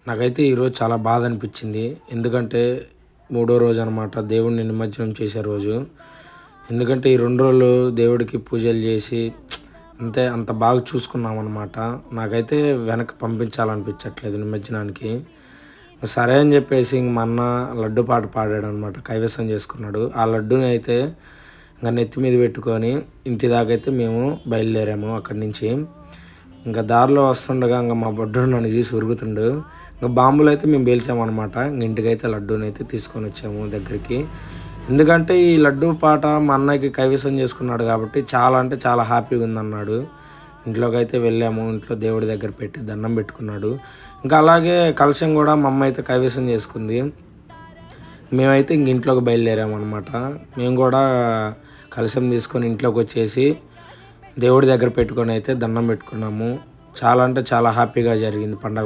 నాకైతే ఈరోజు చాలా బాధ అనిపించింది. ఎందుకంటే మూడో రోజు అనమాట దేవుడిని నిమజ్జనం చేసే రోజు. ఎందుకంటే ఈ 2 రోజులు దేవుడికి పూజలు చేసి అంత బాగా చూసుకున్నామన్నమాట. నాకైతే వెనక్కి పంపించాలనిపించట్లేదు నిమజ్జనానికి. సరే అని చెప్పేసి ఇంక మా అన్న లడ్డు పాట పాడాడనమాట. కైవసం చేసుకున్నాడు. ఆ లడ్డూని అయితే ఇంక నెత్తి మీద పెట్టుకొని ఇంటి దాకైతే మేము బయలుదేరాము అక్కడి నుంచి. ఇంకా దారిలో వస్తుండగా ఇంక మా బొడ్డోడు నన్ను చూసి ఉరుగుతుండు. ఇంకా బాంబులు అయితే మేము పేల్చామన్నమాట. ఇంటికైతే లడ్డూని అయితే తీసుకొని వచ్చాము దగ్గరికి. ఎందుకంటే ఈ లడ్డూ పాట మా అన్నయ్యకి కైవసం చేసుకున్నాడు కాబట్టి చాలా అంటే చాలా హ్యాపీగా ఉందన్నాడు. ఇంట్లోకి అయితే వెళ్ళాము. ఇంట్లో దేవుడి దగ్గర పెట్టి దండం పెట్టుకున్నాడు. ఇంకా అలాగే కలశం కూడా మా అమ్మ అయితే కైవసం చేసుకుంది. మేమైతే ఇంక ఇంట్లోకి బయలుదేరాము అనమాట. మేము కూడా కలశం తీసుకొని ఇంట్లోకి వచ్చేసి దేవుడి దగ్గర పెట్టుకొని అయితే దండం పెట్టుకున్నాము. చాలా అంటే చాలా హ్యాపీగా జరిగింది పండగ.